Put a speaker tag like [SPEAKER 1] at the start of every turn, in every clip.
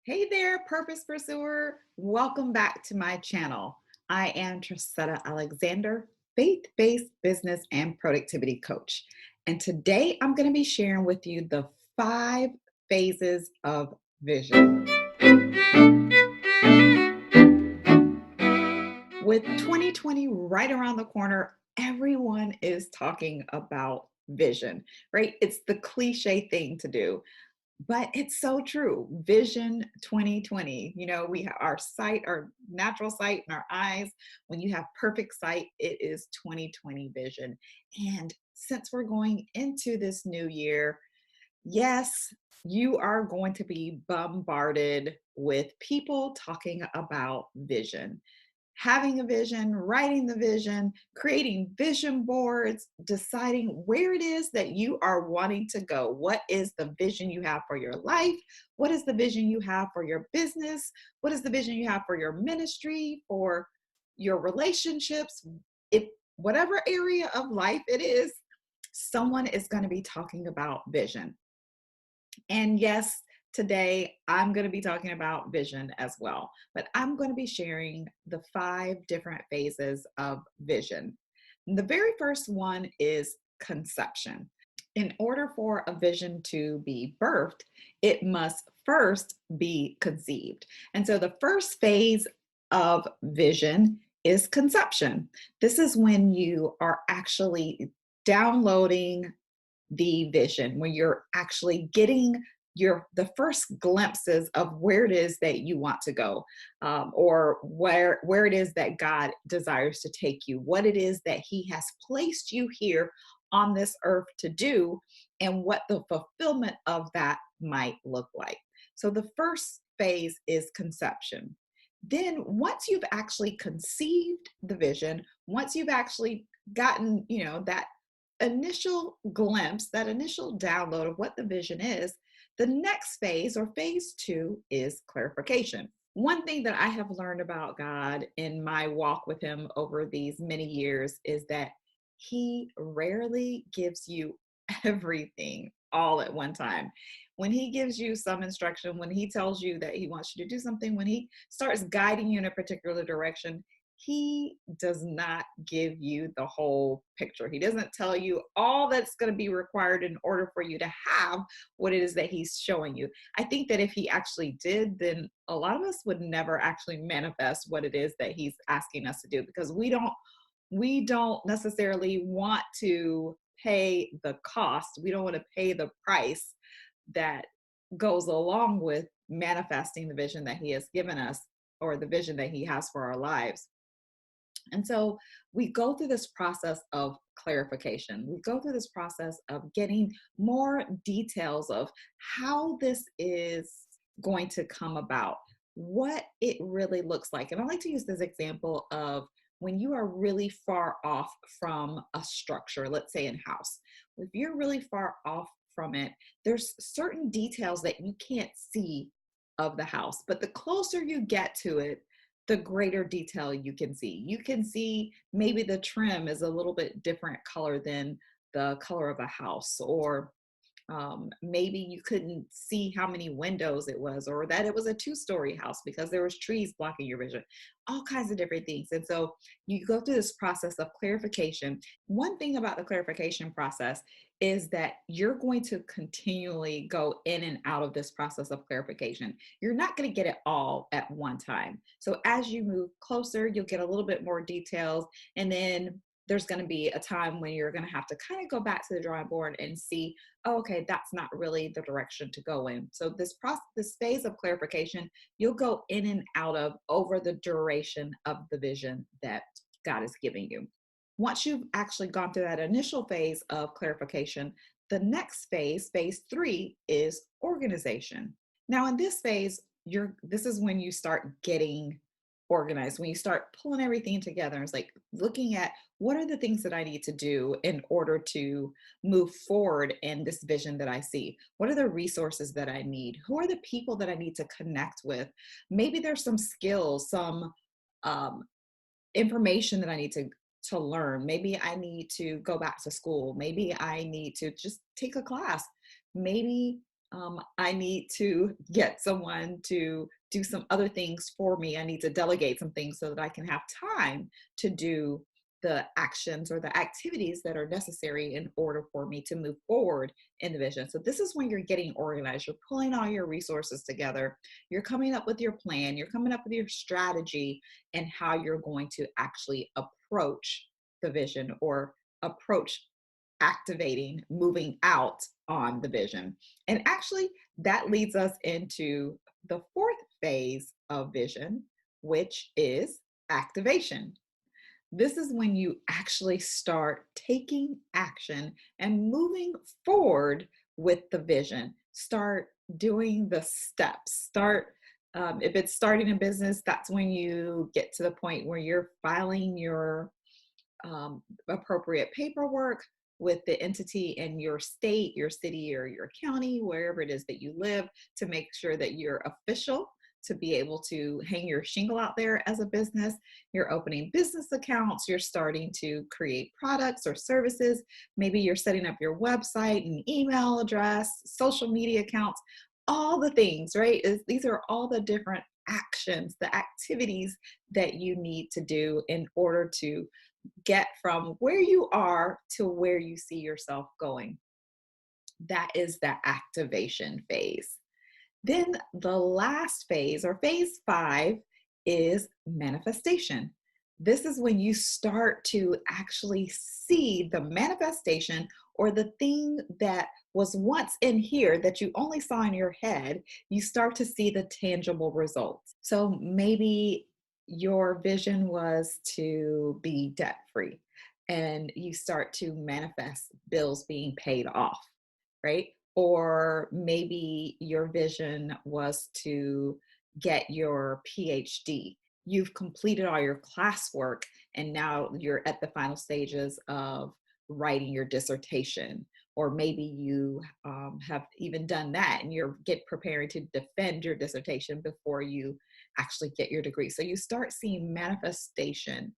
[SPEAKER 1] Hey there, Purpose Pursuer. Welcome back to my channel. I am Trasetta Alexander, faith-based business and productivity coach. And today I'm going to be sharing with you the 5 phases of vision. With 2020 right around the corner, everyone is talking about vision, right? It's the cliche thing to do. But it's so true. Vision 2020. We have our sight, our natural sight in our eyes. When you have perfect sight, it is 2020 vision. And since we're going into this new year, yes, you are going to be bombarded with people talking about vision, having a vision, writing the vision, creating vision boards, deciding where it is that you are wanting to go. What is the vision you have for your life? What is the vision you have for your business? What is the vision you have for your ministry, for your relationships? If whatever area of life it is, someone is going to be talking about vision. And yes, today I'm going to be talking about vision as well, but I'm going to be sharing the 5 different phases of vision. The very first one is conception. In order for a vision to be birthed, it must first be conceived. And so the first phase of vision is conception. This is when you are actually downloading the vision, when you're actually getting the first glimpses of where it is that you want to go, or where it is that God desires to take you, what it is that He has placed you here on this earth to do, and what the fulfillment of that might look like. So the first phase is conception. Then once you've actually conceived the vision, once you've actually gotten, that initial glimpse, that initial download of what the vision is, the next phase or phase 2 is clarification. One thing that I have learned about God in my walk with Him over these many years is that He rarely gives you everything all at one time. When He gives you some instruction, when He tells you that He wants you to do something, when He starts guiding you in a particular direction, He does not give you the whole picture. He doesn't tell you all that's going to be required in order for you to have what it is that He's showing you. I think that if He actually did, then a lot of us would never actually manifest what it is that He's asking us to do, because we don't necessarily want to pay the cost. We don't want to pay the price that goes along with manifesting the vision that He has given us, or the vision that He has for our lives. And so we go through this process of clarification. We go through this process of getting more details of how this is going to come about, what it really looks like. And I like to use this example of when you are really far off from a structure, let's say in house. If you're really far off from it, there's certain details that you can't see of the house, but the closer you get to it, the greater detail you can see. You can see maybe the trim is a little bit different color than the color of a house, or maybe you couldn't see how many windows it was, or that it was a 2-story house because there was trees blocking your vision, all kinds of different things. And so you go through this process of clarification. One thing about the clarification process is that you're going to continually go in and out of this process of clarification. You're not going to get it all at one time. So as you move closer, you'll get a little bit more details, and then there's going to be a time when you're going to have to kind of go back to the drawing board and see, oh, okay, that's not really the direction to go in. So this process, this phase of clarification, you'll go in and out of over the duration of the vision that God is giving you. Once you've actually gone through that initial phase of clarification, the next phase, phase 3, is organization. Now in this phase, this is when you start getting organized, when you start pulling everything together. It's like looking at, what are the things that I need to do in order to move forward in this vision that I see? What are the resources that I need? Who are the people that I need to connect with? Maybe there's some skills, some um, information that I need to learn. Maybe I need to go back to school. Maybe I need to just take a class. Maybe I need to get someone to do some other things for me. I need to delegate some things so that I can have time to do the actions or the activities that are necessary in order for me to move forward in the vision. So, this is when you're getting organized. You're pulling all your resources together. You're coming up with your plan. You're coming up with your strategy and how you're going to actually approach the vision or approach activating, moving out on the vision. And actually, that leads us into the fourth phase of vision, which is activation. This is when you actually start taking action and moving forward with the vision. Start doing the steps. If it's starting a business, that's when you get to the point where you're filing your appropriate paperwork with the entity in your state, your city, or your county, wherever it is that you live, to make sure that you're official to be able to hang your shingle out there as a business. You're opening business accounts, you're starting to create products or services. Maybe you're setting up your website and email address, social media accounts, all the things, right? These are all the different actions, the activities that you need to do in order to get from where you are to where you see yourself going. That is the activation phase. Then the last phase, or phase five, is manifestation. This is when you start to actually see the manifestation or the thing that was once in here that you only saw in your head. You start to see the tangible results. So maybe your vision was to be debt free, and you start to manifest bills being paid off, right? Or maybe your vision was to get your PhD. You've completed all your classwork and now you're at the final stages of writing your dissertation. Or maybe you have even done that and you're preparing to defend your dissertation before you actually get your degree. So you start seeing manifestation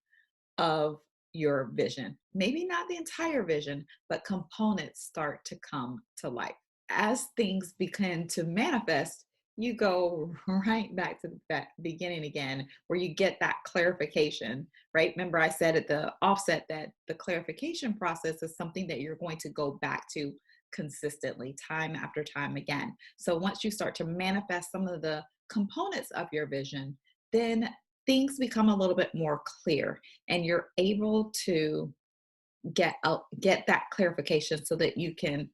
[SPEAKER 1] of your vision. Maybe not the entire vision, but components start to come to life. As things begin to manifest, you go right back to that beginning again, where you get that clarification, right? Remember, I said at the offset that the clarification process is something that you're going to go back to consistently, time after time again. So once you start to manifest some of the components of your vision, then things become a little bit more clear and you're able to get that clarification so that you can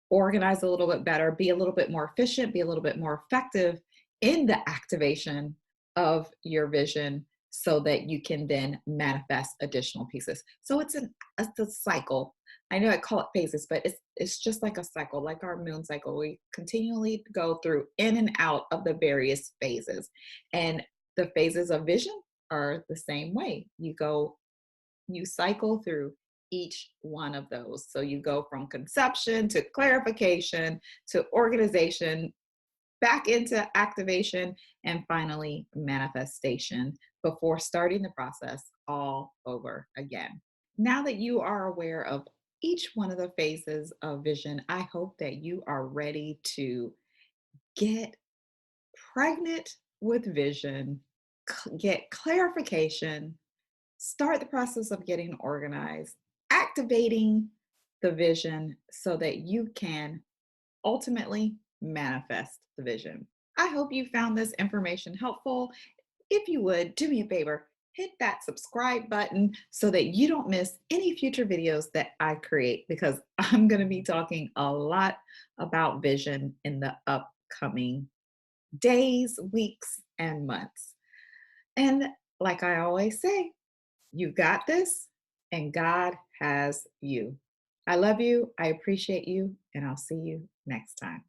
[SPEAKER 1] organize a little bit better, be a little bit more efficient, be a little bit more effective in the activation of your vision so that you can then manifest additional pieces. So it's a cycle. I know I call it phases, but it's just like a cycle, like our moon cycle. We continually go through in and out of the various phases. And the phases of vision are the same way. You cycle through each one of those. So you go from conception to clarification to organization, back into activation, and finally manifestation before starting the process all over again. Now that you are aware of each one of the phases of vision, I hope that you are ready to get pregnant with vision, get clarification, start the process of getting organized, activating the vision so that you can ultimately manifest the vision. I hope you found this information helpful. If you would, do me a favor, hit that subscribe button so that you don't miss any future videos that I create, because I'm going to be talking a lot about vision in the upcoming days, weeks, and months. And like I always say, you got this, and God has you. I love you. I appreciate you, and I'll see you next time.